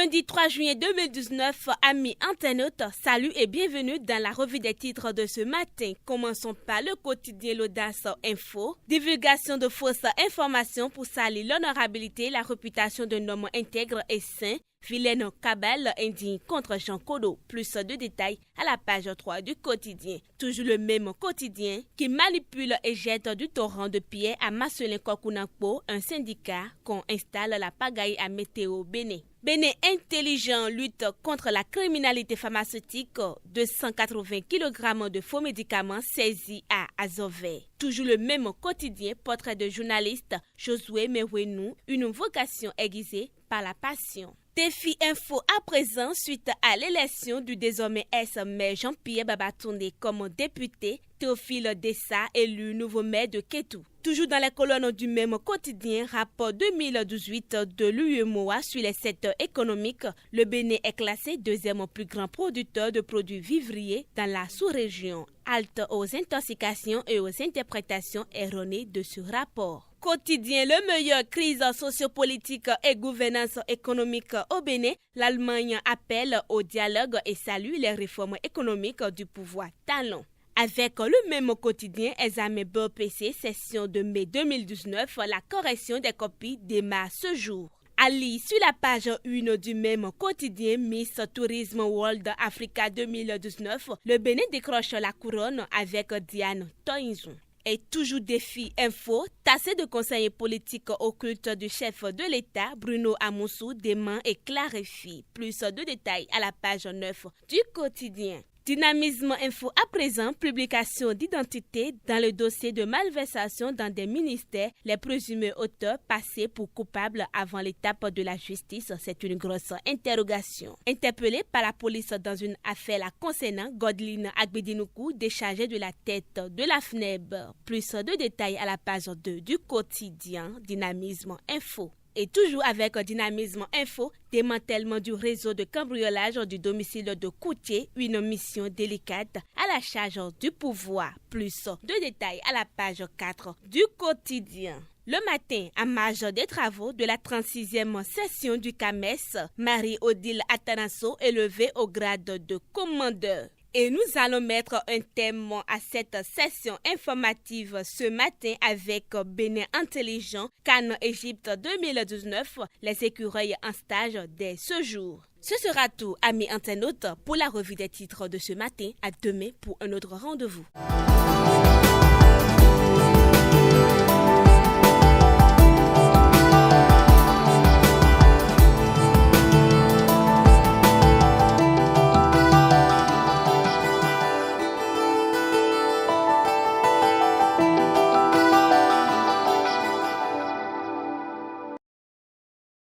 Lundi 3 juillet 2019, amis internautes, salut et bienvenue dans la revue des titres de ce matin. Commençons par le quotidien L'Audace Info. Divulgation de fausses informations pour salir l'honorabilité et la réputation d'un homme intègre et sain. Vilaine cabale indigne contre Jean Kodo. Plus de détails à la page 3 du quotidien. Toujours le même quotidien qui manipule et jette du torrent de pierre à Marcelin-Kokunakpo, un syndicat qu'on installe la pagaille à Météo Bénin. Bénin intelligent lutte contre la criminalité pharmaceutique. 280 kg de faux médicaments saisis à Azové. Toujours le même quotidien, portrait de journaliste Josué Mewenu, une vocation aiguisée par la passion. Défi info à présent suite à l'élection du désormais ex-maire Jean-Pierre Babatoundé comme député, Théophile Dessa élu nouveau maire de Kétou. Toujours dans les colonnes du même quotidien, rapport 2018 de l'UEMOA sur les secteurs économiques, le Bénin est classé deuxième plus grand producteur de produits vivriers dans la sous-région. Halte aux intoxications et aux interprétations erronées de ce rapport. Quotidien, le meilleur crise sociopolitique et gouvernance économique au Bénin, l'Allemagne appelle au dialogue et salue les réformes économiques du pouvoir talon. Avec le même quotidien, examen BPC, session de mai 2019, la correction des copies démarre ce jour. Ali, sur la page 1 du même quotidien, Miss Tourism World Africa 2019, le Bénin décroche la couronne avec Diane Toinzou. Et toujours défi info, tassé de conseillers politiques occultes du chef de l'État, Bruno Amoussou, dément et clarifie. Plus de détails à la page 9 du quotidien. Dynamisme info à présent, publication d'identité dans le dossier de malversation dans des ministères, les présumés auteurs passés pour coupables avant l'étape de la justice, c'est une grosse interrogation. Interpellé par la police dans une affaire la concernant, Godline Agbedinoukou, déchargé de la tête de la FNEB. Plus de détails à la page 2 du quotidien Dynamisme info. Et toujours avec Dynamisme Info, démantèlement du réseau de cambriolage du domicile de Koutié, une mission délicate à la charge du pouvoir. Plus de détails à la page 4 du quotidien. Le matin, à marge des travaux de la 36e session du CAMES, Marie-Odile Atanasso élevée au grade de commandeur. Et nous allons mettre un thème à cette session informative ce matin avec Bénin Intelligent, Cannes Égypte 2019, les écureuils en stage dès ce jour. Ce sera tout, amis internautes, pour la revue des titres de ce matin. À demain pour un autre rendez-vous.